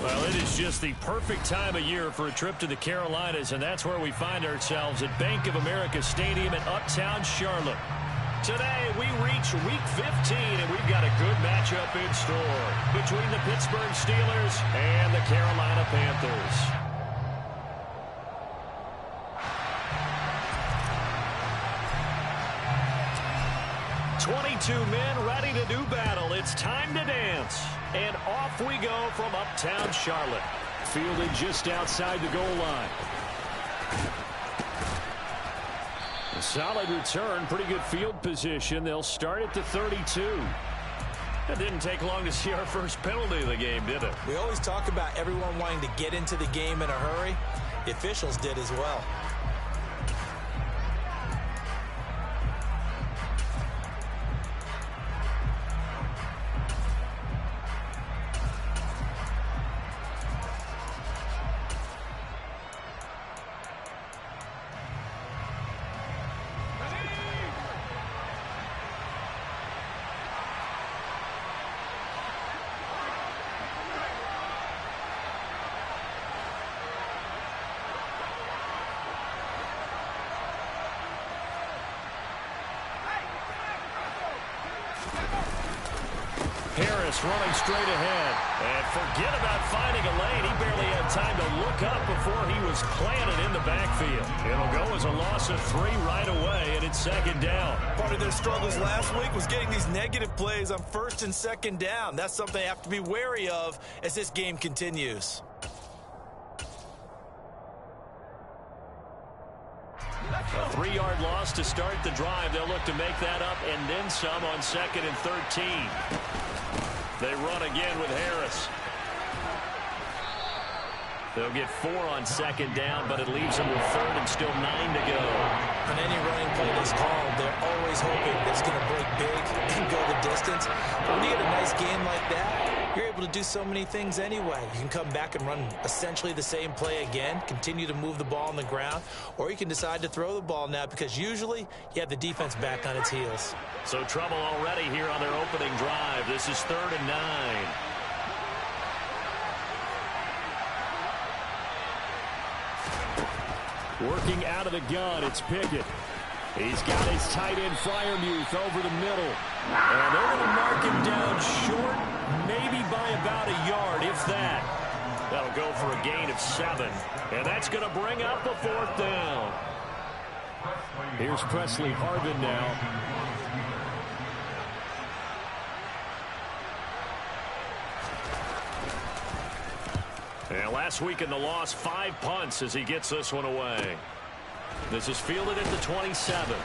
Well, it is just the perfect time of year for a trip to the Carolinas, and that's where we find ourselves at Bank of America Stadium in Uptown Charlotte. Today, we reach Week 15, and we've got a good matchup in store between the Pittsburgh Steelers and the Carolina Panthers. 22 men ready to do battle. It's time to dance. And off we go from Uptown Charlotte. Fielded just outside the goal line. A solid return, pretty good field position. They'll start at the 32. It didn't take long to see our first penalty of the game, did it? We always talk about everyone wanting to get into the game in a hurry. The officials did as well. Harris running straight ahead. And forget about finding a lane. He barely had time to look up before he was planted in the backfield. It'll go as a loss of 3 right away, and it's second down. Part of their struggles last week was getting these negative plays on first and second down. That's something they have to be wary of as this game continues. A 3-yard loss to start the drive. They'll look to make that up and then some on 2nd and 13. They run again with Harris. They'll get 4 on 2nd down, but it leaves them with 3rd and still 9 to go. On any running play that's called, they're always hoping it's going to break big and go the distance. But when you get a nice game like that, you're able to do so many things anyway. You can come back and run essentially the same play again, continue to move the ball on the ground, or you can decide to throw the ball now because usually you have the defense back on its heels. So trouble already here on their opening drive. This is 3rd and 9. Working out of the gun, it's Pickett. He's got his tight end Freiermuth over the middle. And they're going to mark him down short, maybe by about a yard, if that. That'll go for a gain of 7. And that's going to bring up a 4th down. Here's Presley Harvin now. And last week in the loss, 5 punts as he gets this one away. This is fielded at the 27.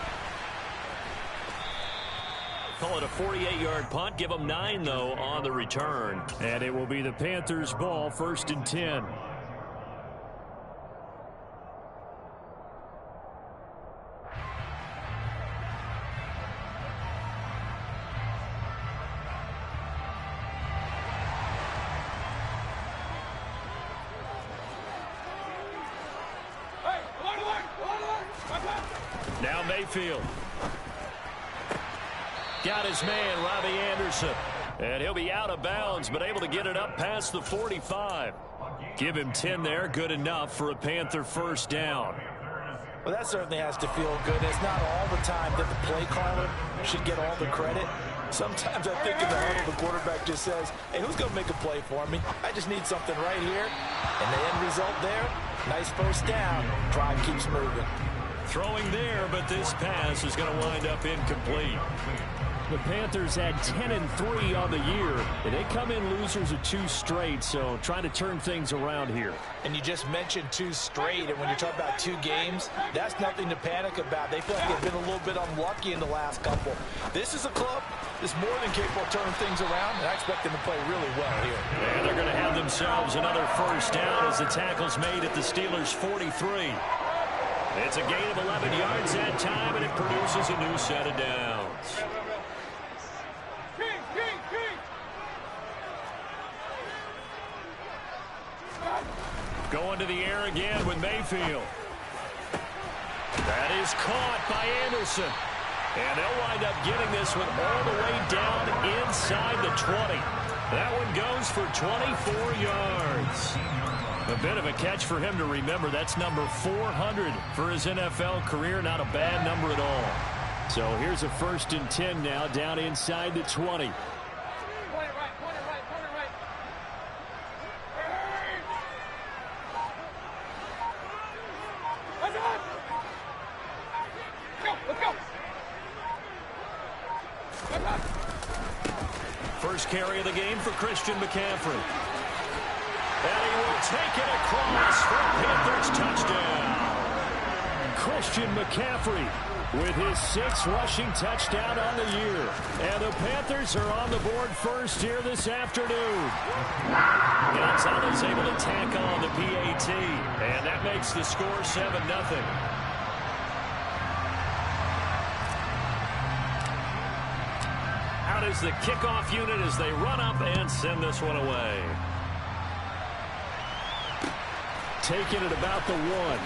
Call it a 48-yard punt. Give them 9, though, on the return. And it will be the Panthers' ball, 1st and 10. Now Mayfield. Got his man, Robbie Anderson. And he'll be out of bounds, but able to get it up past the 45. Give him 10 there. Good enough for a Panther 1st down. Well, that certainly has to feel good. It's not all the time that the play caller should get all the credit. Sometimes I think in the huddle, the quarterback just says, hey, who's going to make a play for me? I just need something right here. And the end result there, nice 1st down. Drive keeps moving. Throwing there, but this pass is going to wind up incomplete. The Panthers had 10-3 on the year, and they come in losers of 2 straight, so trying to turn things around here. And you just mentioned 2 straight, and when you talk about 2 games, that's nothing to panic about. They feel like they've been a little bit unlucky in the last couple. This is a club that's more than capable of turning things around, and I expect them to play really well here. And they're going to have themselves another 1st down as the tackle's made at the Steelers' 43. It's a gain of 11 yards that time, and it produces a new set of downs. Going to the air again with Mayfield. That is caught by Anderson. And they'll wind up getting this one all the way down inside the 20. That one goes for 24 yards. A bit of a catch for him to remember. That's number 400 for his NFL career. Not a bad number at all. So here's a 1st and 10 now, down inside the 20. First carry of the game for Christian McCaffrey. And he will take it across for a Panthers touchdown. Christian McCaffrey with his 6th rushing touchdown on the year. And the Panthers are on the board first here this afternoon. Gonzalez able to tack on the PAT. And that makes the score 7-0. Out is the kickoff unit as they run up and send this one away. Taking it about the 1.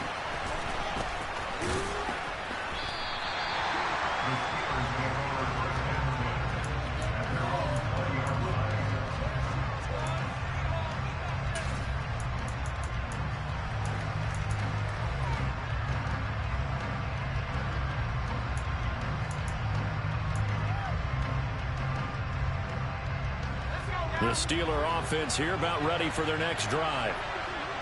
The Steeler offense here about ready for their next drive.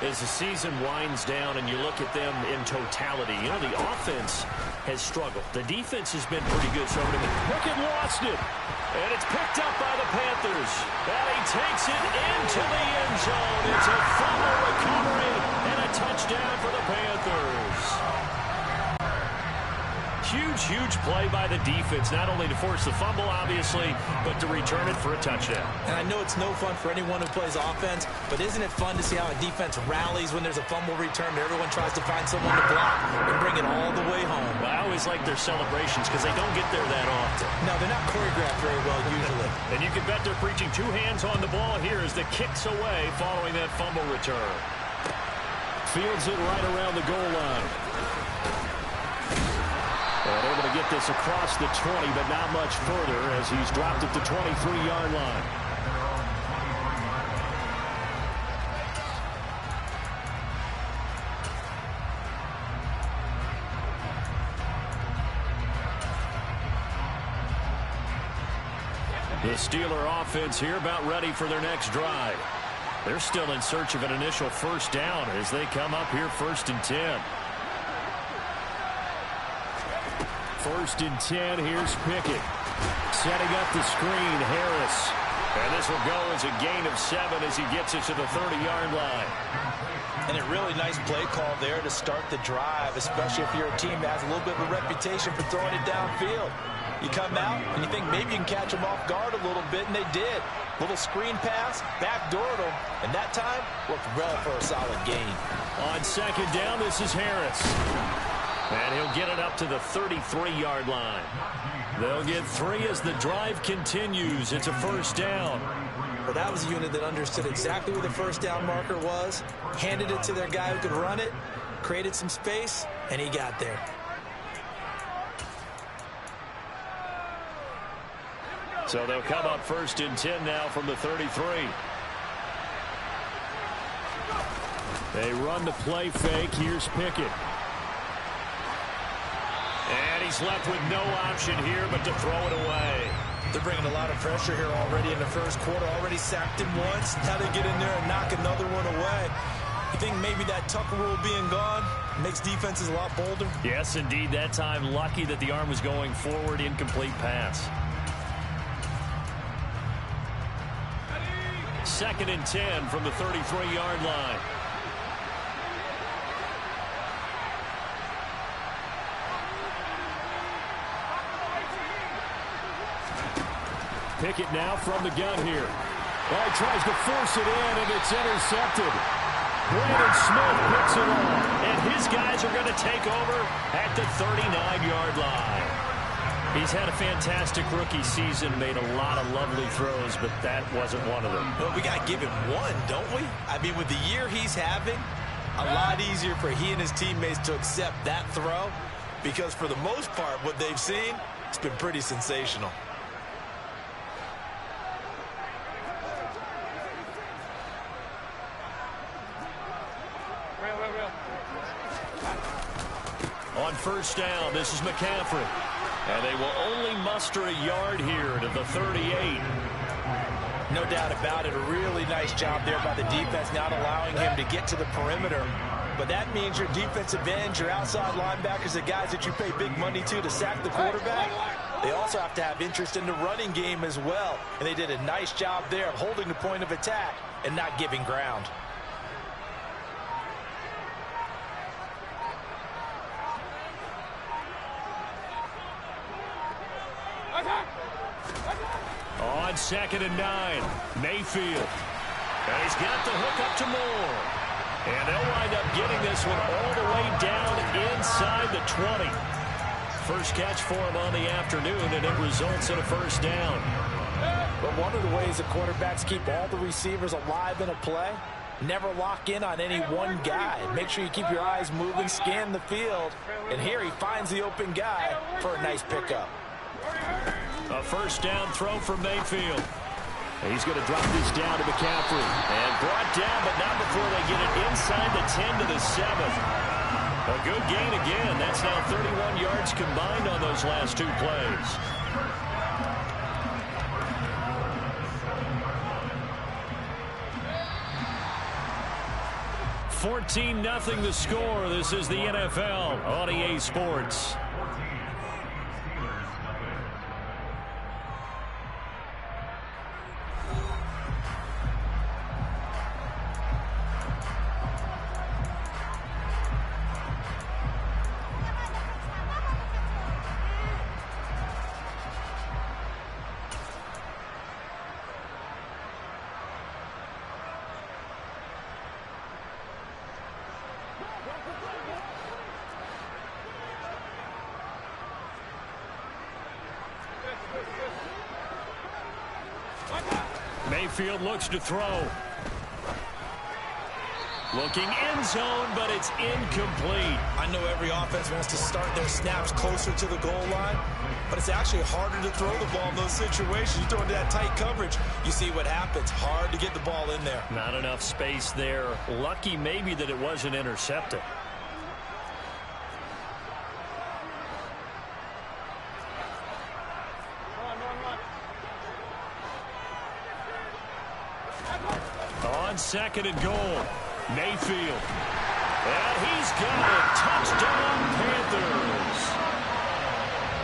As the season winds down and you look at them in totality, you know, the offense has struggled. The defense has been pretty good. So Pickett lost it. And it's picked up by the Panthers. And he takes it into the end zone. It's a fumble recovery and a touchdown for the Panthers. Huge, huge play by the defense, not only to force the fumble, obviously, but to return it for a touchdown. And I know it's no fun for anyone who plays offense, but isn't it fun to see how a defense rallies when there's a fumble return and everyone tries to find someone to block and bring it all the way home? Well, I always like their celebrations because they don't get there that often. No, they're not choreographed very well usually. And you can bet they're preaching 2 hands on the ball here as the kick's away following that fumble return. Fields it right around the goal line. And able to get this across the 20, but not much further as he's dropped at the 23-yard line. The Steeler offense here about ready for their next drive. They're still in search of an initial first down as they come up here 1st and 10. 1st and 10, here's Pickett. Setting up the screen, Harris. And this will go as a gain of 7 as he gets it to the 30-yard line. And a really nice play call there to start the drive, especially if you're a team that has a little bit of a reputation for throwing it downfield. You come out and you think maybe you can catch them off guard a little bit, and they did. Little screen pass, backdoored them, and that time worked well for a solid gain. On 2nd down, this is Harris. And he'll get it up to the 33-yard line. They'll get 3 as the drive continues. It's a first down. Well, that was a unit that understood exactly where the first down marker was, handed it to their guy who could run it, created some space, and he got there. So they'll come up 1st and 10 now from the 33. They run the play fake. Here's Pickett. And he's left with no option here but to throw it away. They're bringing a lot of pressure here already in the first quarter. Already sacked him once. Now they get in there and knock another one away. You think maybe that Tucker rule being gone makes defenses a lot bolder? Yes, indeed. That time, lucky that the arm was going forward. Incomplete pass. 2nd and 10 from the 33-yard line. Pickett now from the gun here. Well, he tries to force it in, and it's intercepted. Brandon Smith picks it off, and his guys are going to take over at the 39-yard line. He's had a fantastic rookie season, made a lot of lovely throws, but that wasn't one of them. Well, we got to give him one, don't we? I mean, with the year he's having, a lot easier for he and his teammates to accept that throw, because for the most part, what they've seen, it's been pretty sensational. on first down. This is McCaffrey. And they will only muster a yard here to the 38. No doubt about it. A really nice job there by the defense, not allowing him to get to the perimeter. But that means your defensive ends, your outside linebackers, the guys that you pay big money to sack the quarterback, they also have to have interest in the running game as well. And they did a nice job there of holding the point of attack and not giving ground. On 2nd and 9, Mayfield. And he's got the hook up to Moore. And they'll wind up getting this one all the way down inside the 20. First catch for him on the afternoon, and it results in a first down. But one of the ways the quarterbacks keep all the receivers alive in a play, never lock in on any one guy. Make sure you keep your eyes moving, scan the field. And here he finds the open guy for a nice pickup. A first down throw for Mayfield. He's going to drop this down to McCaffrey. And brought down, but not before they get it inside the 10 to the 7. A good gain again. That's now 31 yards combined on those last two plays. $14-0 the score. This is the NFL on EA Sports. Mayfield looks to throw. Looking end zone, but it's incomplete. I know every offense wants to start their snaps closer to the goal line, but it's actually harder to throw the ball in those situations. You throw into that tight coverage, you see what happens. Hard to get the ball in there. Not enough space there. Lucky maybe that it wasn't intercepted. On 2nd and goal, Mayfield. And he's got it. Touchdown, Panthers.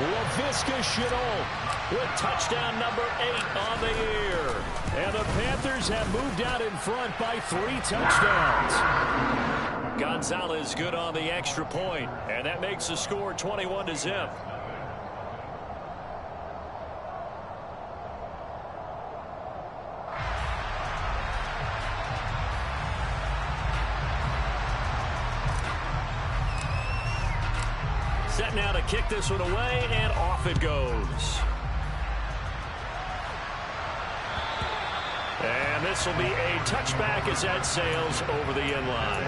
Laviska Shenault with touchdown number 8 on the year. And the Panthers have moved out in front by 3 touchdowns. Gonzalez good on the extra point, and that makes the score 21-0. Set now to kick this one away, and off it goes. And this will be a touchback as that sails over the end line.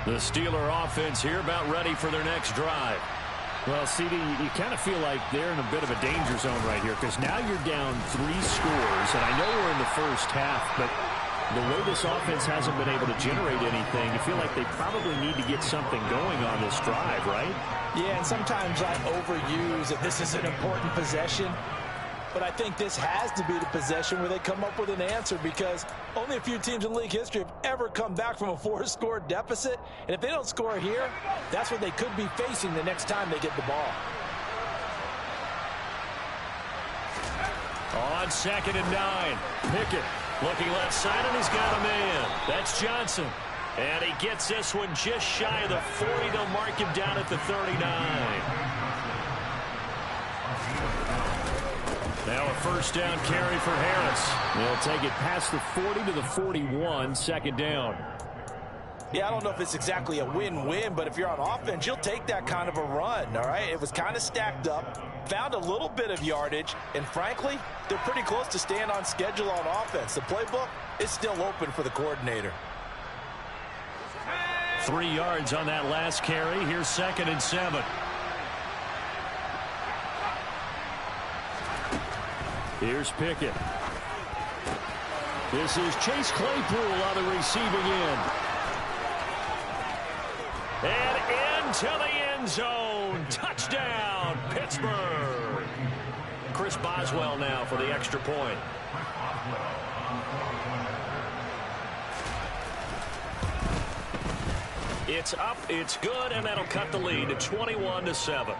The Steeler offense here about ready for their next drive. Well, CD, you kind of feel like they're in a bit of a danger zone right here because now you're down 3 scores, and I know we're in the first half, but the way this offense hasn't been able to generate anything, you feel like they probably need to get something going on this drive, right? Yeah, and sometimes I overuse that this is an important possession. But I think this has to be the possession where they come up with an answer, because only a few teams in league history have ever come back from a 4-score deficit. And if they don't score here, that's what they could be facing the next time they get the ball. On 2nd and 9, Pickett looking left side, and he's got a man. That's Johnson. And he gets this one just shy of the 40. They'll mark him down at the 39. Now a first down carry for Harris. They'll take it past the 40 to the 41, 2nd down. Yeah, I don't know if it's exactly a win-win, but if you're on offense, you'll take that kind of a run, all right? It was kind of stacked up, found a little bit of yardage, and frankly, they're pretty close to staying on schedule on offense. The playbook is still open for the coordinator. 3 yards on that last carry. Here's 2nd and 7. Here's Pickett. This is Chase Claypool on the receiving end. And into the end zone. Touchdown, Pittsburgh. Chris Boswell now for the extra point. It's up, it's good, and that'll cut the lead to 21-7.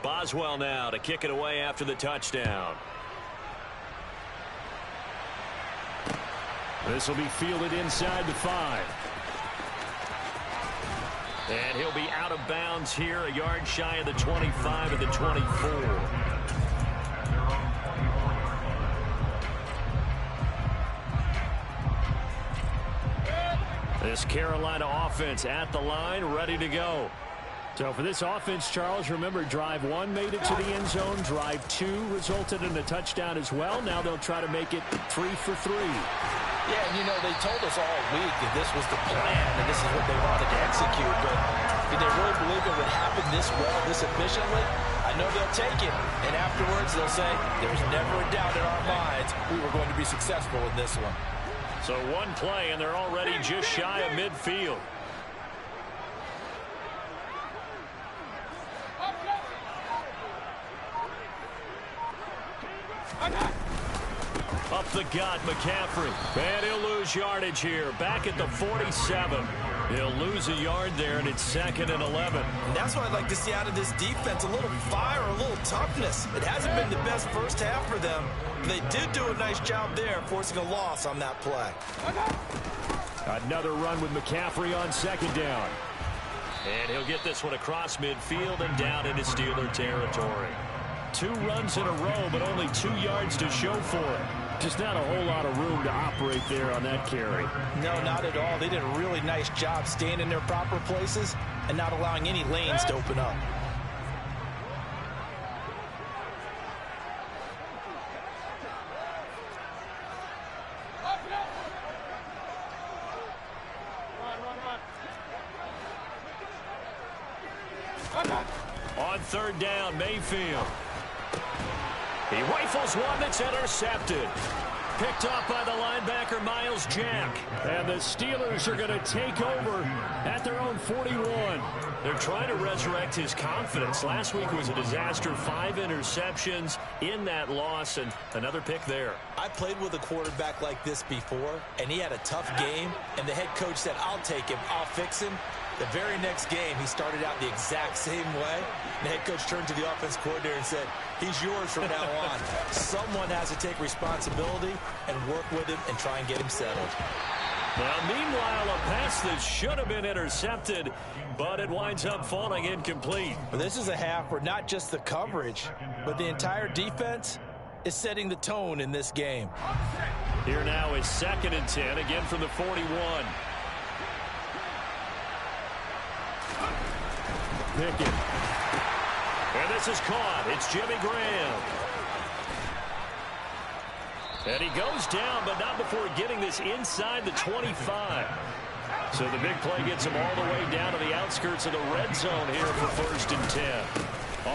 Boswell now to kick it away after the touchdown. This will be fielded inside the 5. And he'll be out of bounds here, a yard shy of the 25 of the 24. This Carolina offense at the line, ready to go. So for this offense, Charles, remember, drive 1 made it to the end zone. Drive 2 resulted in a touchdown as well. Now they'll try to make it 3 for 3. Yeah, and you know, they told us all week that this was the plan and this is what they wanted to execute. But did they really believe it would happen this well, this efficiently? I know they'll take it. And afterwards, they'll say, there's never a doubt in our minds we were going to be successful in this one. So 1 play, and they're already just shy of midfield. Up the gut, McCaffrey. And he'll lose yardage here. Back at the 47. He'll lose a yard there, and it's 2nd and 11. And that's what I'd like to see out of this defense. A little fire, a little toughness. It hasn't been the best first half for them. But they did do a nice job there, forcing a loss on that play. Another run with McCaffrey on 2nd down. And he'll get this one across midfield and down into Steeler territory. 2 runs in a row, but only 2 yards to show for it. Just not a whole lot of room to operate there on that carry. No, not at all. They did a really nice job staying in their proper places and not allowing any lanes to open up. On 3rd down, Mayfield. He rifles one that's intercepted. Picked off by the linebacker, Miles Jack. And the Steelers are going to take over at their own 41. They're trying to resurrect his confidence. Last week was a disaster. 5 interceptions in that loss, and another pick there. I played with a quarterback like this before, and he had a tough game, and the head coach said, I'll take him, I'll fix him. The very next game, he started out the exact same way. The head coach turned to the offense coordinator and said, he's yours from now on. Someone has to take responsibility and work with him and try and get him settled. Well, meanwhile, a pass that should have been intercepted, but it winds up falling incomplete. But this is a half where not just the coverage, but the entire defense is setting the tone in this game. Here now is 2nd and 10, again from the 41. Pickett. And this is caught. It's Jimmy Graham. And he goes down, but not before getting this inside the 25. So the big play gets him all the way down to the outskirts of the red zone here for 1st and 10.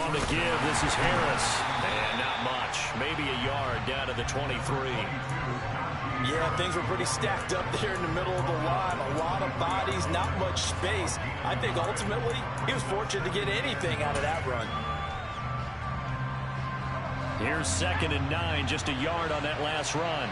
On the give, this is Harris. And not much. Maybe a yard down to the 23. Yeah, things were pretty stacked up there in the middle of the line. A lot of bodies, not much space. I think ultimately he was fortunate to get anything out of that run. Here's 2nd and 9, just a yard on that last run.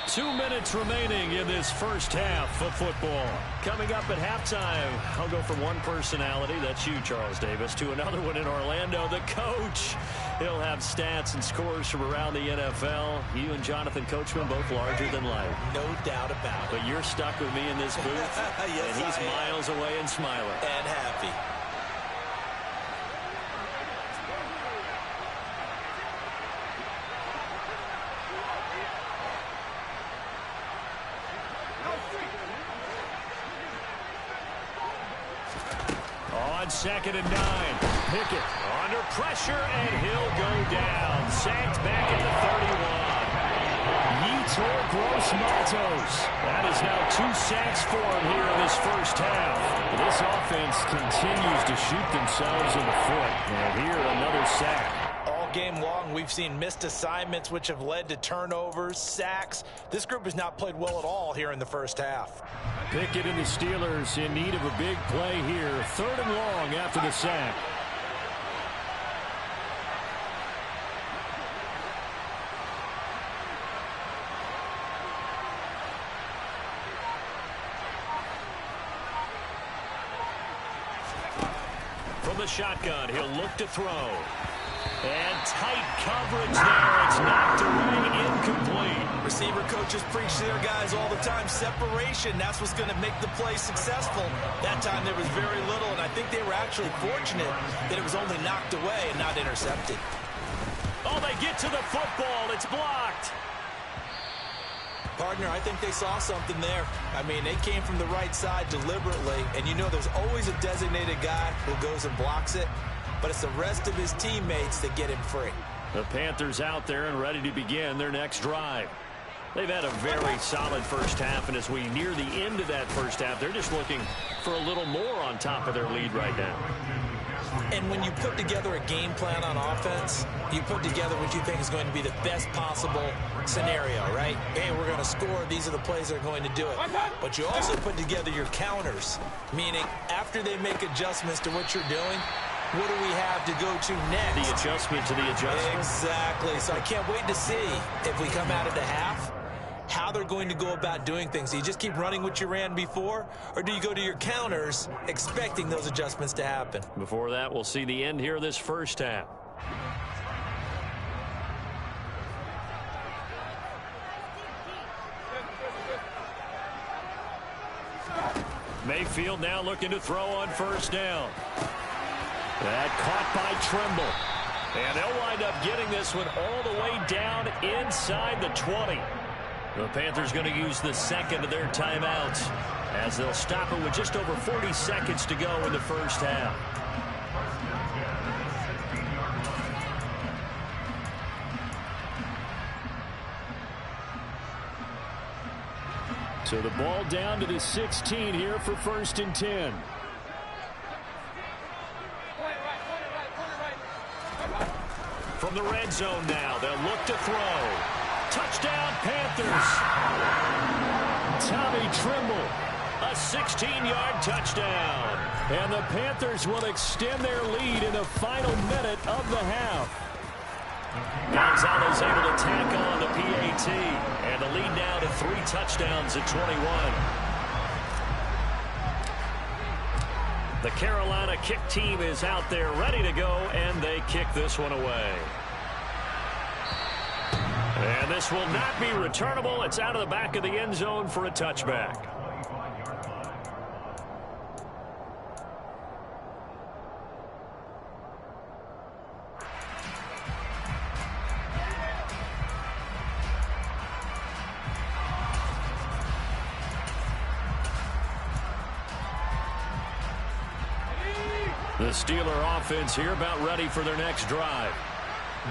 2 minutes remaining in this first half of football. Coming up at halftime, I'll go from one personality, that's you, Charles Davis, to another one in Orlando, the coach. He'll have stats and scores from around the NFL. You and Jonathan Coachman, both larger than life. No doubt about it. But you're stuck with me in this booth, yes, and he's miles away and smiling. And happy. On 2nd and 9, Pickett under pressure, and he'll go down. Sacked back at the 31. Yetur Gross-Matos. That is now 2 sacks for him here in this first half. This offense continues to shoot themselves in the foot. And here, another sack. All game long, we've seen missed assignments, which have led to turnovers, sacks. This group has not played well at all here in the first half. Pickett and the Steelers in need of a big play here. 3rd and long after the sack. From the shotgun, he'll look to throw. And tight coverage there. It's knocked away, incomplete. Receiver coaches preach to their guys all the time. Separation, that's what's going to make the play successful. That time there was very little, and I think they were actually fortunate that it was only knocked away and not intercepted. Oh, they get to the football. It's blocked. Partner, I think they saw something there. I mean, they came from the right side deliberately, and you know there's always a designated guy who goes and blocks it, but it's the rest of his teammates that get him free. The Panthers out there and ready to begin their next drive. They've had a very solid first half, and as we near the end of that first half, they're just looking for a little more on top of their lead right now. And when you put together a game plan on offense, you put together what you think is going to be the best possible scenario, right? Hey, we're going to score. These are the plays that are going to do it. But you also put together your counters, meaning after they make adjustments to what you're doing, what do we have to go to next? The adjustment to the adjustment. Exactly. So I can't wait to see if we come out of the half, how they're going to go about doing things. Do you just keep running what you ran before, or do you go to your counters expecting those adjustments to happen? Before that, we'll see the end here of this first half. Mayfield now looking to throw on first down. That caught by Trimble. And they'll wind up getting this one all the way down inside the 20. The Panthers going to use the second of their timeouts as they'll stop it with just over 40 seconds to go in the first half. So the ball down to the 16 here for 1st and 10. From the red zone now, they'll look to throw. Touchdown, Panthers. Tommy Trimble, a 16-yard touchdown. And the Panthers will extend their lead in the final minute of the half. Gonzalez able to tack on the PAT. And the lead now to 3 touchdowns at 21. The Carolina kick team is out there ready to go, and they kick this one away. And this will not be returnable. It's out of the back of the end zone for a touchback. The Steeler offense here about ready for their next drive.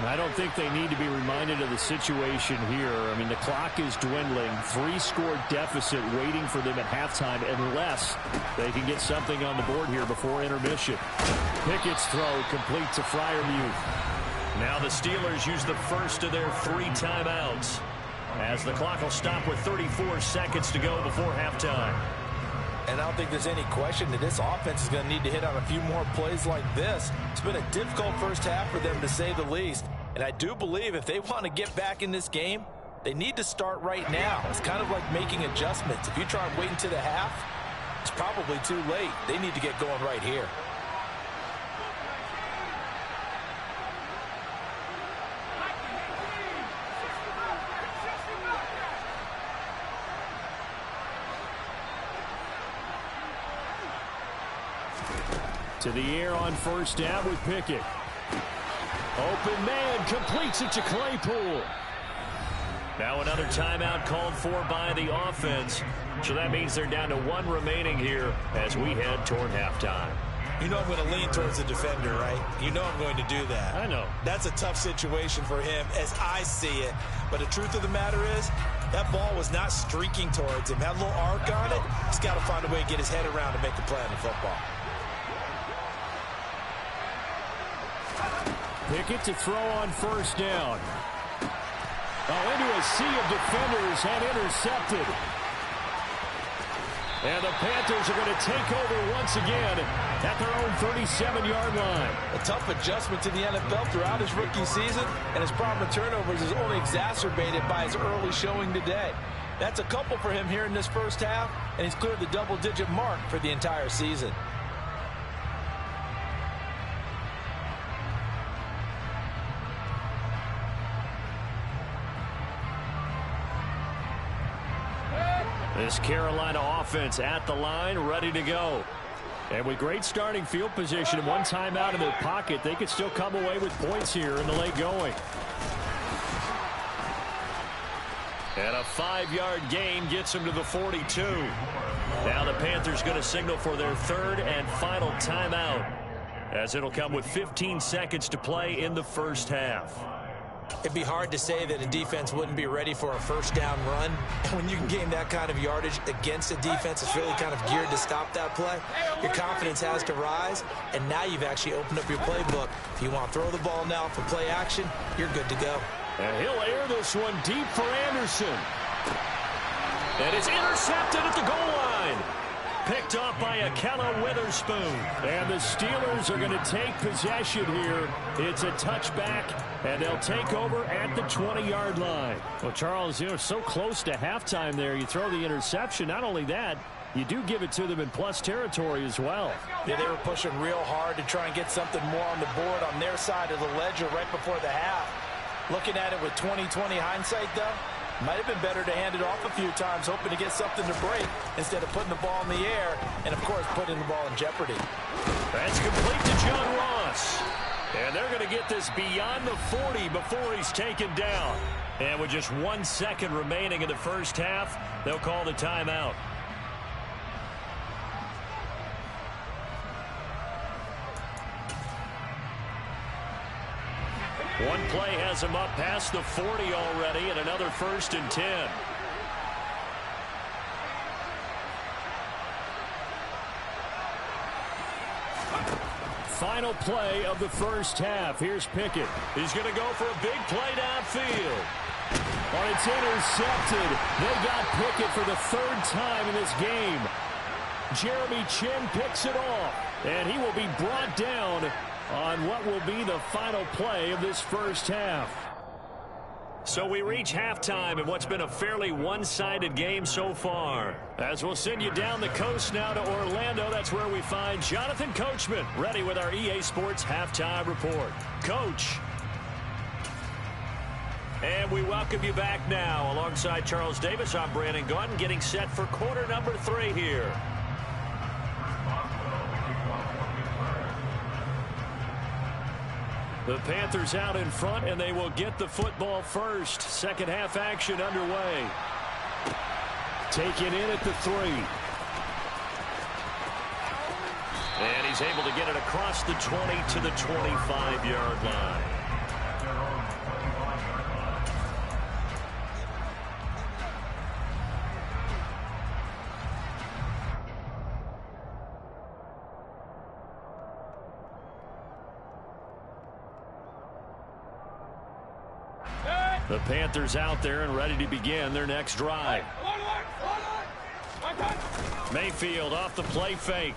I don't think they need to be reminded of the situation here. I mean, the clock is dwindling. 3-score deficit waiting for them at halftime unless they can get something on the board here before intermission. Pickett's throw complete to Freiermuth. Now the Steelers use the first of their 3 timeouts as the clock will stop with 34 seconds to go before halftime. And I don't think there's any question that this offense is going to need to hit on a few more plays like this. It's been a difficult first half for them, to say the least. And I do believe if they want to get back in this game, they need to start right now. It's kind of like making adjustments. If you try and wait until the half, it's probably too late. They need to get going right here. To the air on first down with Pickett. Open man completes it to Claypool. Now another timeout called for by the offense. So that means they're down to 1 remaining here as we head toward halftime. You know I'm going to lean towards the defender, right? You know I'm going to do that. I know. That's a tough situation for him as I see it. But the truth of the matter is, that ball was not streaking towards him. Had a little arc on it. He's got to find a way to get his head around to make a play on the football. Pickett to throw on first down. Oh, into a sea of defenders and intercepted. And the Panthers are going to take over once again at their own 37-yard line. A tough adjustment to the NFL throughout his rookie season, and his problem with turnovers is only exacerbated by his early showing today. That's a couple for him here in this first half, and he's cleared the double-digit mark for the entire season. This Carolina offense at the line, ready to go. And with great starting field position and one timeout in their pocket, they could still come away with points here in the late going. And a 5-yard gain gets them to the 42. Now the Panthers going to signal for their third and final timeout, as it'll come with 15 seconds to play in the first half. It'd be hard to say that a defense wouldn't be ready for a first down run. When you can gain that kind of yardage against a defense that's really kind of geared to stop that play, your confidence has to rise, and now you've actually opened up your playbook. If you want to throw the ball now for play action, you're good to go. And he'll air this one deep for Anderson. And it's intercepted at the goal line. Picked off by Akella Witherspoon. And the Steelers are going to take possession here. It's a touchback, and they'll take over at the 20-yard line. Well, Charles, so close to halftime there. You throw the interception. Not only that, you do give it to them in plus territory as well. Yeah, they were pushing real hard to try and get something more on the board on their side of the ledger right before the half. Looking at it with 20/20 hindsight, though, might have been better to hand it off a few times, hoping to get something to break instead of putting the ball in the air and, of course, putting the ball in jeopardy. That's complete to John Ross. And they're going to get this beyond the 40 before he's taken down. And with just 1 second remaining in the first half, they'll call the timeout. One play has him up past the 40 already, and another 1st and 10. Final play of the first half. Here's Pickett. He's going to go for a big play downfield. Well, it's intercepted. They got Pickett for the 3rd time in this game. Jeremy Chin picks it off, and he will be brought down on what will be the final play of this first half. So we reach halftime in what's been a fairly one-sided game so far. As we'll send you down the coast now to Orlando, that's where we find Jonathan Coachman, ready with our EA Sports Halftime Report. Coach. And we welcome you back now. Alongside Charles Davis, I'm Brandon Gaudin, getting set for quarter number 3 here. The Panthers out in front, and they will get the football first. Second half action underway. Taken in at the 3. And he's able to get it across the 20 to the 25-yard line. The Panthers out there and ready to begin their next drive. Mayfield off the play fake.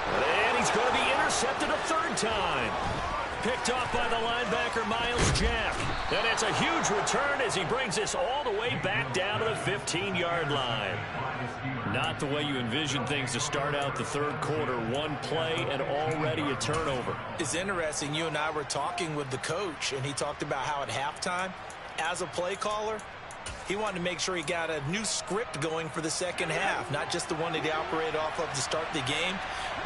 And he's going to be intercepted a 3rd time. Picked off by the linebacker, Miles Jack. And it's a huge return as he brings this all the way back down to the 15-yard line. Not the way you envision things to start out the 3rd quarter. One play and already a turnover. It's interesting. You and I were talking with the coach, and he talked about how at halftime, as a play caller, he wanted to make sure he got a new script going for the second half, not just the one that he operated off of to start the game.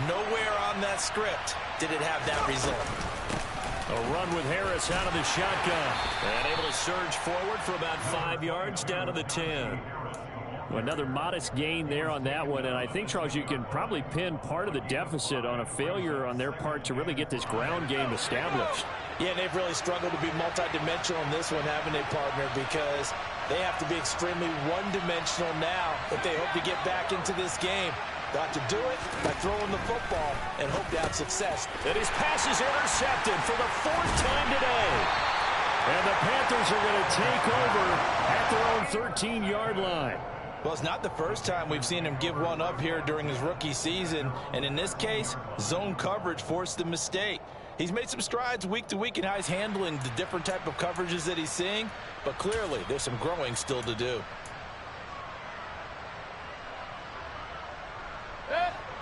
Nowhere on that script did it have that result. A run with Harris out of the shotgun. And able to surge forward for about 5 yards down to the 10. Another modest gain there on that one, and I think, Charles, you can probably pin part of the deficit on a failure on their part to really get this ground game established. Yeah, they've really struggled to be multidimensional in this one, haven't they, partner? Because they have to be extremely one-dimensional now if they hope to get back into this game. Got to do it by throwing the football and hope to have success. And his pass is intercepted for the 4th time today. And the Panthers are going to take over at their own 13-yard line. Well, it's not the first time we've seen him give one up here during his rookie season. And in this case, zone coverage forced the mistake. He's made some strides week to week in how he's handling the different type of coverages that he's seeing. But clearly, there's some growing still to do.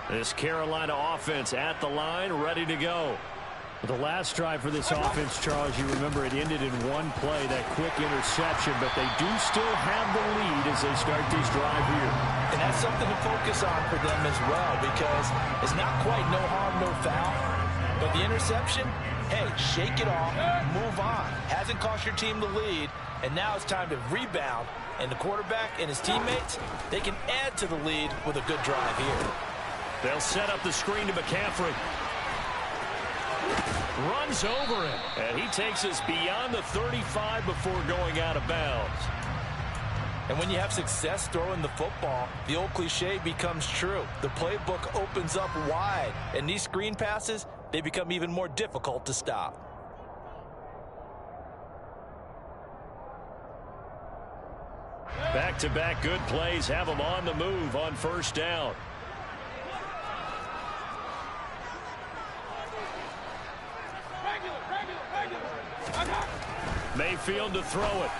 This Carolina offense at the line, ready to go. The last drive for this offense, Charles, you remember it ended in one play, that quick interception, but they do still have the lead as they start this drive here. And that's something to focus on for them as well, because it's not quite no harm, no foul. But the interception, hey, shake it off, move on. Hasn't cost your team the lead, and now it's time to rebound. And the quarterback and his teammates, they can add to the lead with a good drive here. They'll set up the screen to McCaffrey. Runs over him, and he takes us beyond the 35 before going out of bounds. And when you have success throwing the football, the old cliche becomes true. The playbook opens up wide, and these screen passes, they become even more difficult to stop. Back-to-back good plays have them on the move on first down. Mayfield to throw it.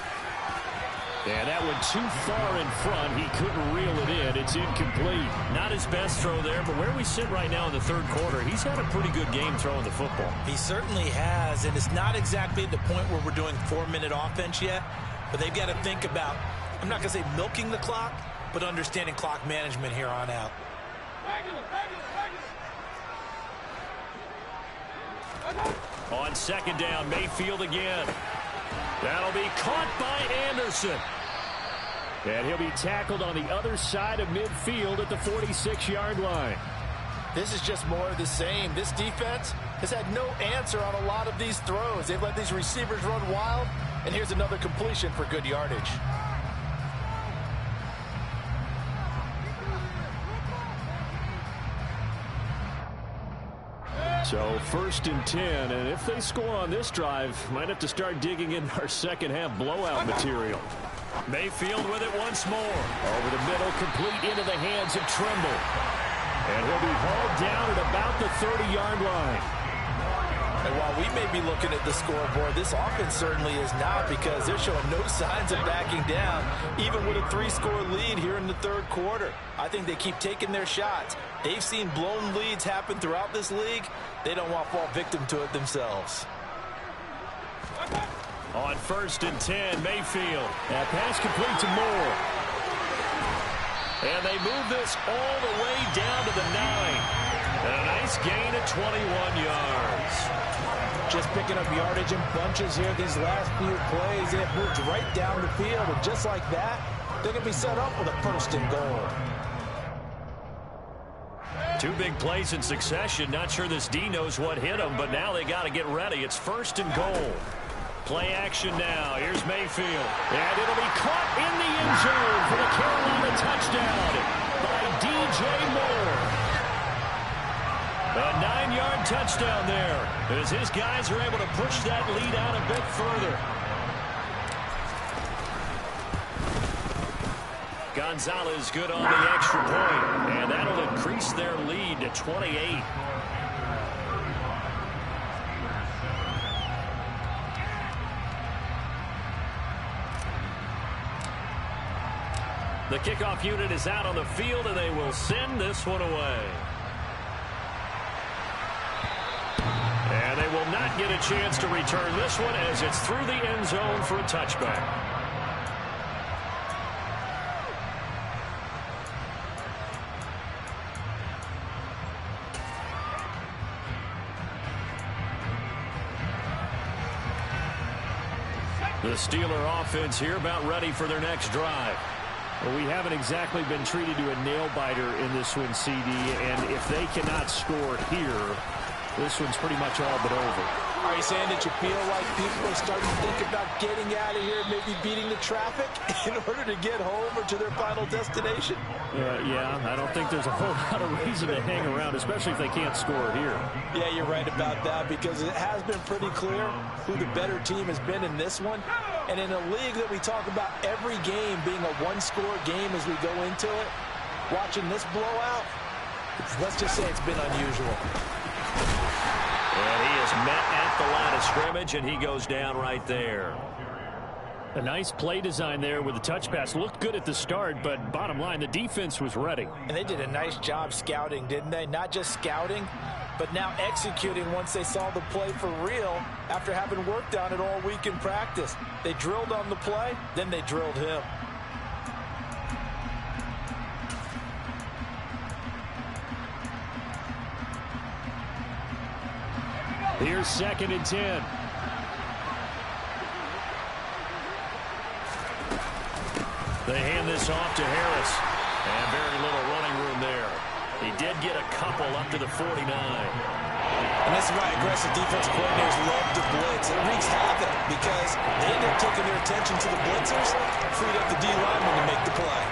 And that one too far in front. He couldn't reel it in. It's incomplete. Not his best throw there, but where we sit right now in the third quarter, he's had a pretty good game throwing the football. He certainly has, and it's not exactly the point where we're doing 4-minute offense yet, but they've got to think about, I'm not going to say milking the clock, but understanding clock management here on out. On second down, Mayfield again. That'll be caught by Anderson. And he'll be tackled on the other side of midfield at the 46-yard line. This is just more of the same. This defense has had no answer on a lot of these throws. They've let these receivers run wild, and here's another completion for good yardage. So 1st and 10, and if they score on this drive, might have to start digging in our second half blowout material. Mayfield with it once more. Over the middle, complete into the hands of Trimble. And he'll be hauled down at about the 30-yard line. And while we may be looking at the scoreboard, this offense certainly is not, because they're showing no signs of backing down, even with a 3-score lead here in the third quarter. I think they keep taking their shots. They've seen blown leads happen throughout this league. They don't want to fall victim to it themselves. On 1st and 10, Mayfield. That pass complete to Moore. And they move this all the way down to the 9. And a nice gain of 21 yards. Just picking up yardage in bunches here these last few plays. They have moved right down the field, and just like that, they're going to be set up with a 1st and goal. 2 big plays in succession. Not sure this D knows what hit him, but now they got to get ready. It's 1st and goal. Play action now. Here's Mayfield. And it'll be caught in the end zone for the Carolina touchdown by DJ Moore. A 9-yard touchdown there as his guys are able to push that lead out a bit further. Gonzalez good on the extra point, and that'll increase their lead to 28. The kickoff unit is out on the field, and they will send this one away. And they will not get a chance to return this one as it's through the end zone for a touchback. The Steeler offense here about ready for their next drive. Well, we haven't exactly been treated to a nail-biter in this one, CD, and if they cannot score here, this one's pretty much all but over. Are you saying that you feel like people are starting to think about getting out of here, maybe beating the traffic in order to get home or to their final destination? Yeah, I don't think there's a whole lot of reason to hang around, especially if they can't score here. Yeah, you're right about that, because it has been pretty clear who the better team has been in this one. And in a league that we talk about every game being a one-score game as we go into it, watching this blowout, let's just say it's been unusual. And he is met at the line of scrimmage, and he goes down right there. A nice play design there with the touch pass. Looked good at the start, but bottom line, the defense was ready. And they did a nice job scouting, didn't they? Not just scouting, but now executing once they saw the play for real after having worked on it all week in practice. They drilled on the play, then they drilled him. Here's 2nd and 10. They hand this off to Harris. And very little running room there. He did get a couple up to the 49. And this is why aggressive defensive coordinators love to blitz. It wreaks havoc because they end up taking their attention to the blitzers, freed up the D lineman to make the play.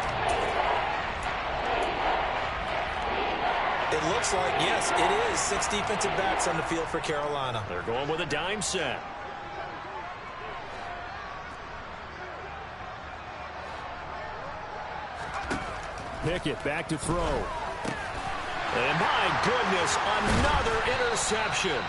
It looks like, yes, it is 6 defensive backs on the field for Carolina. They're going with a dime set. Pickett back to throw. And my goodness, another interception.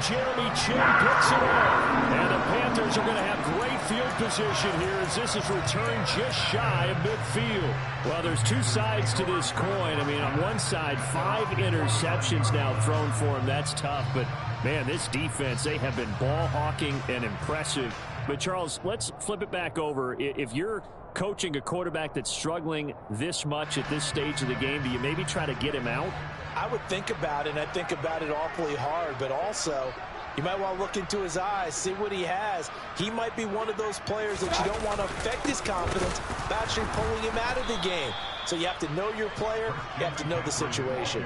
Jeremy Chin picks it up. And the Panthers are going to have great field position here as this is returned just shy of midfield. Well, there's two sides to this coin. I mean, on one side, 5 interceptions now thrown for him. That's tough. But, man, this defense, they have been ball hawking and impressive. But, Charles, let's flip it back over. If you're coaching a quarterback that's struggling this much at this stage of the game, do you maybe try to get him out? I would think about it, and I think about it awfully hard, but also you might want to look into his eyes, see what he has. He might be one of those players that you don't want to affect his confidence by actually pulling him out of the game. So you have to know your player, you have to know the situation.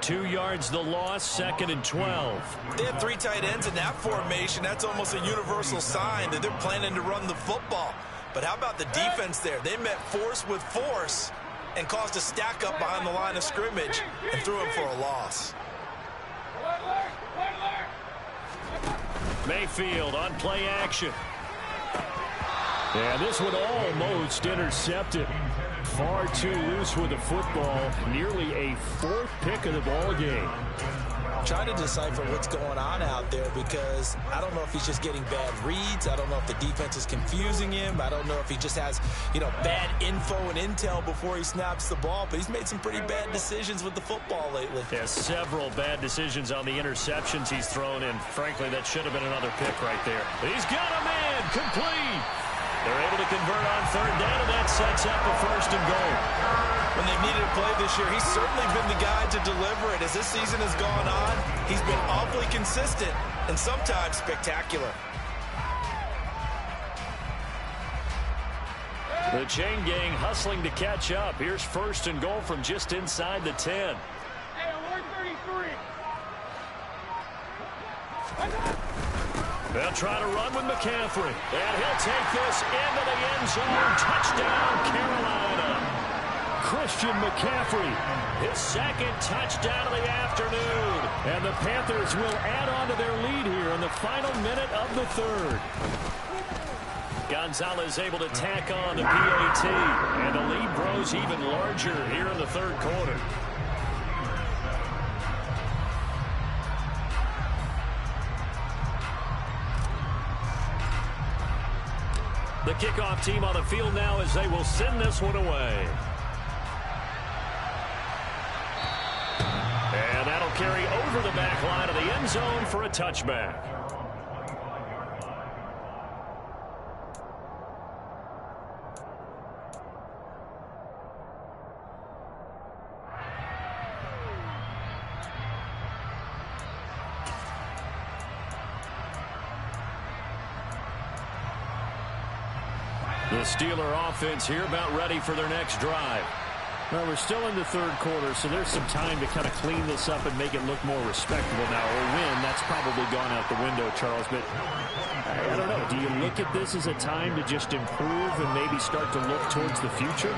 2 yards the loss, 2nd and 12. They have 3 tight ends in that formation. That's almost a universal sign that they're planning to run the football. But how about the defense there? They met force with force and caused a stack up behind the line of scrimmage and threw him for a loss. Mayfield on play action. Yeah, this one almost intercepted. Far too loose with the football. Nearly a 4th pick of the ball game. Trying to decipher what's going on out there because I don't know if he's just getting bad reads. I don't know if the defense is confusing him. I don't know if he just has, bad info and intel before he snaps the ball. But he's made some pretty bad decisions with the football lately. Yeah, several bad decisions on the interceptions he's thrown, and frankly, that should have been another pick right there. He's got a man complete. They're able to convert on 3rd down, and that sets up a 1st and goal. When they needed a play this year, he's certainly been the guy to deliver it. As this season has gone on, he's been awfully consistent and sometimes spectacular. The chain gang hustling to catch up. Here's 1st and goal from just inside the 10. Hey, alert 33. They'll try to run with McCaffrey. And he'll take this into the end zone. Touchdown, Carolina. Christian McCaffrey, his 2nd touchdown of the afternoon. And the Panthers will add on to their lead here in the final minute of the 3rd. Gonzalez able to tack on the PAT. And the lead grows even larger here in the 3rd quarter. The kickoff team on the field now as they will send this one away. And that'll carry over the back line of the end zone for a touchback. The Steeler offense here about ready for their next drive. Well, we're still in the third quarter, so there's some time to kind of clean this up and make it look more respectable now. Or win, that's probably gone out the window, Charles. But I don't know. Do you look at this as a time to just improve and maybe start to look towards the future?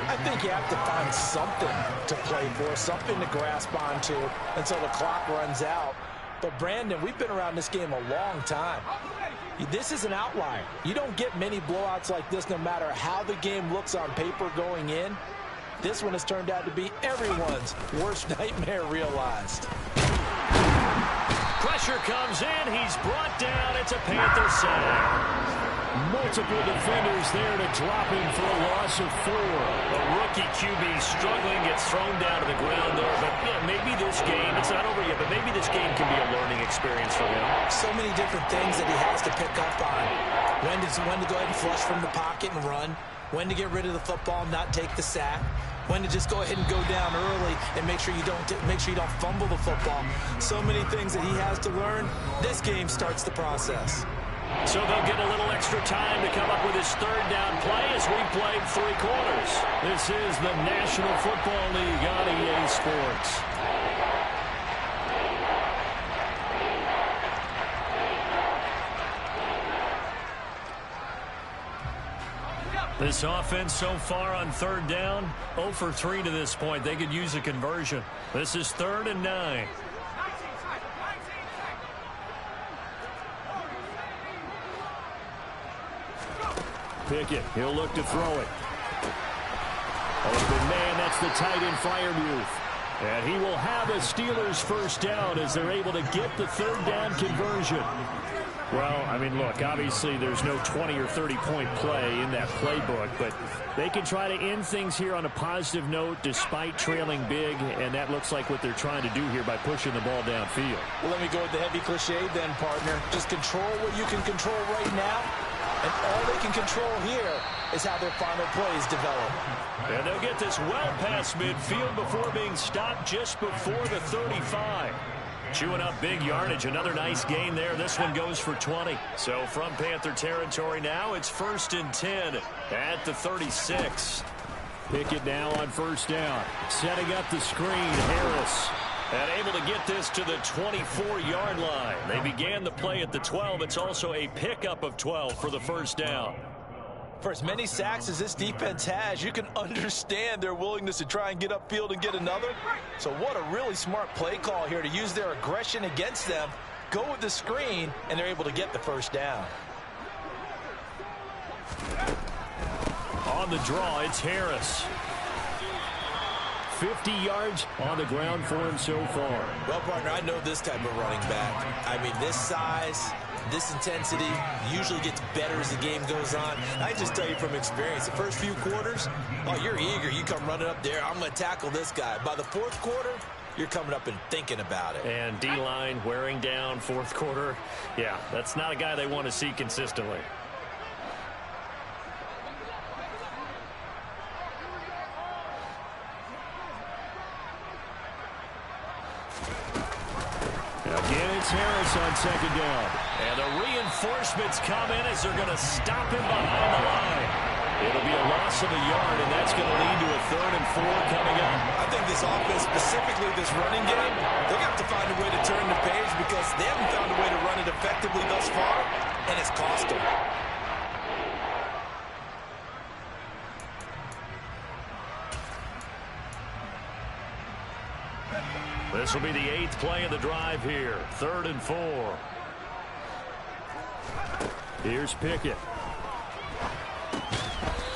I think you have to find something to play for, something to grasp onto until the clock runs out. But, Brandon, we've been around this game a long time. This is an outlier. You don't get many blowouts like this no matter how the game looks on paper going in. This one has turned out to be everyone's worst nightmare realized. Pressure comes in. He's brought down. It's a Panther sack. Multiple defenders there to drop him for a loss of 4. A rookie QB struggling, gets thrown down to the ground there. But yeah, maybe this game, it's not over yet, but maybe this game can be a learning experience for him. So many different things that he has to pick up on. When to go ahead and flush from the pocket and run. When to get rid of the football and not take the sack. When to just go ahead and go down early and make sure you don't fumble the football. So many things that he has to learn. This game starts the process. So they'll get a little extra time to come up with his third down play as we played 3 quarters. This is the National Football League on EA Sports. This offense so far on third down, 0 for 3 to this point. They could use a conversion. This is 3rd and 9. Pickett, he'll look to throw it. Open man, that's the tight end Freiermuth. And he will have a Steelers first down as they're able to get the third down conversion. Well, I mean, look, obviously there's no 20 or 30-point play in that playbook, but they can try to end things here on a positive note despite trailing big, and that looks like what they're trying to do here by pushing the ball downfield. Well, let me go with the heavy cliche then, partner. Just control what you can control right now, and all they can control here is how their final plays develop. And they'll get this well past midfield before being stopped just before the 35. Chewing up big yardage. Another nice gain there. This one goes for 20. So from Panther territory now, it's 1st and 10 at the 36. Pickett now on first down. Setting up the screen, Harris. And able to get this to the 24-yard line. They began the play at the 12. It's also a pickup of 12 for the first down. For as many sacks as this defense has, you can understand their willingness to try and get upfield and get another. So what a really smart play call here to use their aggression against them, go with the screen, and they're able to get the first down. On the draw, it's Harris. 50 yards on the ground for him so far. Well, partner, I know this type of running back. I mean, this size, this intensity usually gets better as the game goes on. I just tell you from experience, the first few quarters, oh, you're eager. You come running up there, I'm going to tackle this guy. By the 4th quarter, you're coming up and thinking about it. And D-line wearing down 4th quarter. Yeah, that's not a guy they want to see consistently. Again, it's Harris on 2nd down. And the reinforcements come in as they're going to stop him behind the line. It'll be a loss of a yard, and that's going to lead to a 3rd and 4 coming up. I think this offense, specifically this running game, they're going to have to find a way to turn the page because they haven't found a way to run it effectively thus far, and it's cost them. This will be the 8th play of the drive here. 3rd and 4. Here's Pickett.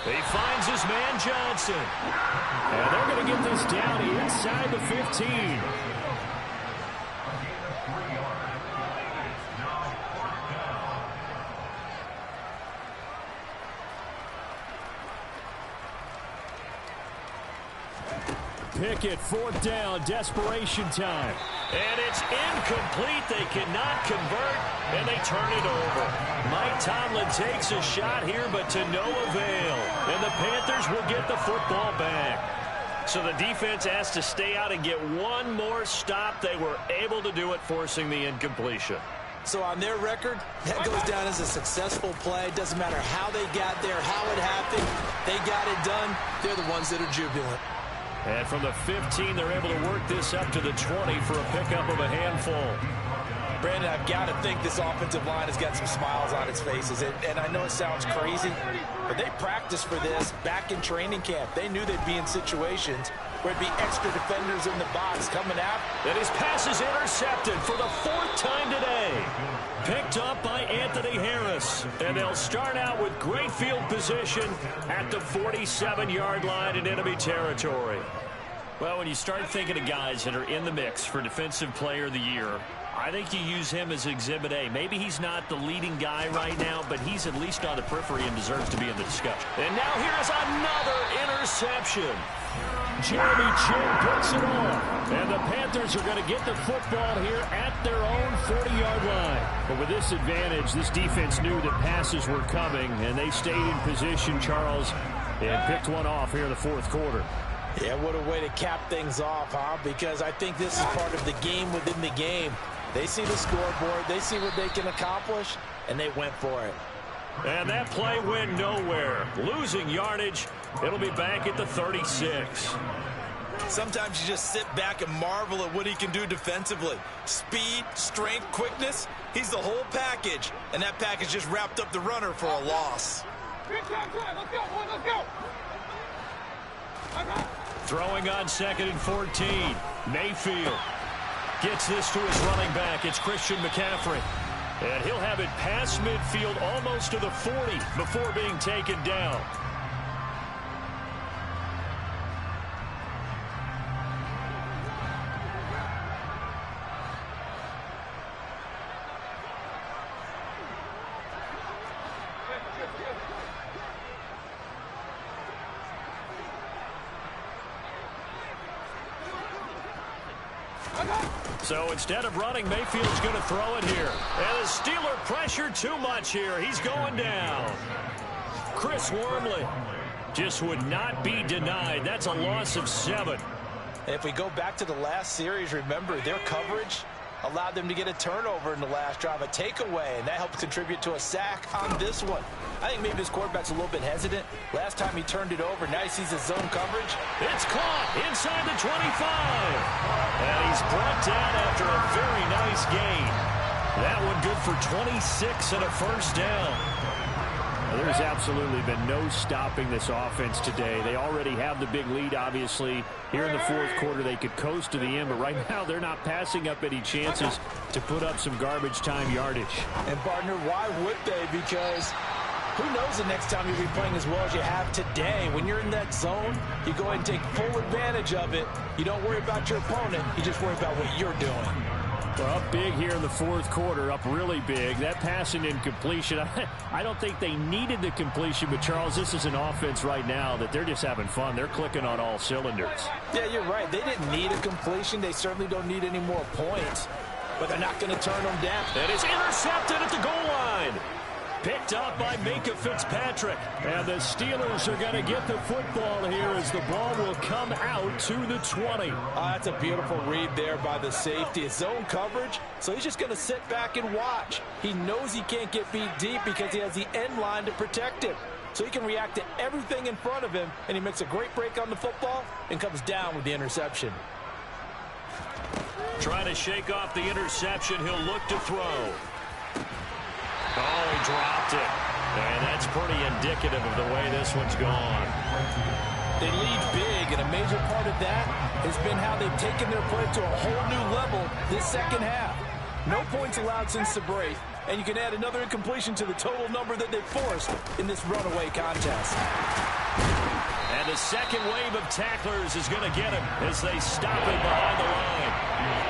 He finds his man Johnson. And they're going to get this down inside the 15. Pickett, 4th down, desperation time. And it's incomplete. They cannot convert, and they turn it over. Mike Tomlin takes a shot here, but to no avail. And the Panthers will get the football back. So the defense has to stay out and get one more stop. They were able to do it, forcing the incompletion. So on their record, that goes down as a successful play. Doesn't matter how they got there, how it happened. They got it done. They're the ones that are jubilant. And from the 15, they're able to work this up to the 20 for a pickup of a handful. Brandon, I've got to think this offensive line has got some smiles on its faces. And I know it sounds crazy, but they practiced for this back in training camp. They knew they'd be in situations where it'd be extra defenders in the box coming out. And his pass is intercepted for the 4th time today. Picked up by Anthony Harris. And they'll start out with great field position at the 47-yard line in enemy territory. Well, when you start thinking of guys that are in the mix for Defensive Player of the Year, I think you use him as Exhibit A. Maybe he's not the leading guy right now, but he's at least on the periphery and deserves to be in the discussion. And now here's another interception. Jeremy Chin picks it off. And the Panthers are going to get the football here at their own 40-yard line. But with this advantage, this defense knew that passes were coming, and they stayed in position, Charles, and picked one off here in the 4th quarter. Yeah, what a way to cap things off, huh? Because I think this is part of the game within the game. They see the scoreboard, they see what they can accomplish, and they went for it. And that play went nowhere. Losing yardage. It'll be back at the 36. Sometimes you just sit back and marvel at what he can do defensively. Speed, strength, quickness. He's the whole package. And that package just wrapped up the runner for a loss. Let's go, boys, let's go. Throwing on 2nd and 14. Mayfield gets this to his running back. It's Christian McCaffrey. And he'll have it past midfield almost to the 40 before being taken down. So instead of running, Mayfield's going to throw it here. And the Steeler pressure too much here. He's going down. Chris Wormley just would not be denied. That's a loss of 7. And if we go back to the last series, remember, their coverage allowed them to get a turnover in the last drive, a takeaway, and that helped contribute to a sack on this one. I think maybe this quarterback's a little bit hesitant. Last time he turned it over, now he sees his zone coverage. It's caught inside the 25. And he's brought down after a very nice gain. That one good for 26 and a first down. Well, there's absolutely been no stopping this offense today. They already have the big lead, obviously. Here in the 4th quarter, they could coast to the end, but right now they're not passing up any chances to put up some garbage time yardage. And, partner, why would they? Because who knows the next time you'll be playing as well as you have today. When you're in that zone, you go ahead and take full advantage of it. You don't worry about your opponent. You just worry about what you're doing. We're up big here in the 4th quarter, up really big. That passing incompletion, I don't think they needed the completion, but, Charles, this is an offense right now that they're just having fun. They're clicking on all cylinders. Yeah, you're right. They didn't need a completion. They certainly don't need any more points, but they're not going to turn them down. And it's intercepted at the goal line. Picked up by Minka Fitzpatrick. And the Steelers are going to get the football here as the ball will come out to the 20. That's a beautiful read there by the safety. It's zone coverage, so he's just going to sit back and watch. He knows he can't get beat deep because he has the end line to protect him. So he can react to everything in front of him, and he makes a great break on the football and comes down with the interception. Trying to shake off the interception. He'll look to throw. Oh, he dropped it. And that's pretty indicative of the way this one's gone. They lead big, and a major part of that has been how they've taken their play to a whole new level this second half. No points allowed since the break, and you can add another incompletion to the total number that they've forced in this runaway contest. And the second wave of tacklers is going to get him as they stop him behind the line.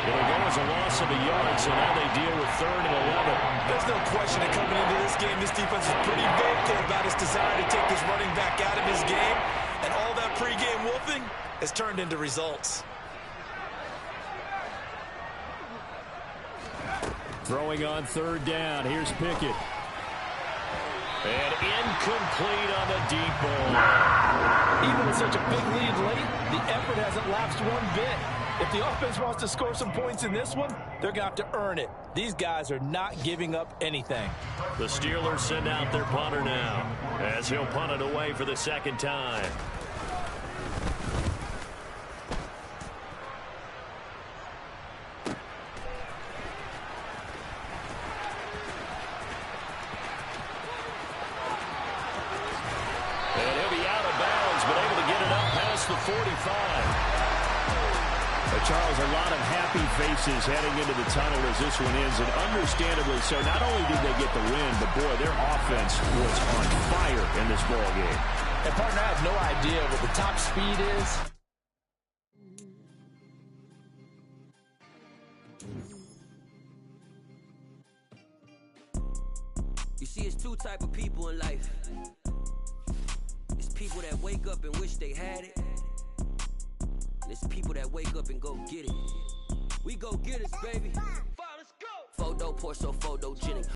It'll go as a loss of a yard, so now they deal with 3rd and 11. There's no question that coming into this game, this defense is pretty vocal about his desire to take this running back out of his game, and all that pregame wolfing has turned into results. Throwing on 3rd down. Here's Pickett. And incomplete on the deep ball. Even with such a big lead late, the effort hasn't lapsed one bit. If the offense wants to score some points in this one, they're going to have to earn it. These guys are not giving up anything. The Steelers send out their punter now, as he'll punt it away for the second time. And he'll be out of bounds, but able to get it up past the 45. Charles, a lot of happy faces heading into the tunnel as this one ends, and understandably so. Not only did they get the win, but, boy, their offense was on fire in this ball game. And, partner, I have no idea what the top speed is. You see, it's two type of people in life. It's people that wake up and wish they had it. There's people that wake up and go get it. We go get it, baby. Let's go. Photo, Porsche, photogenic.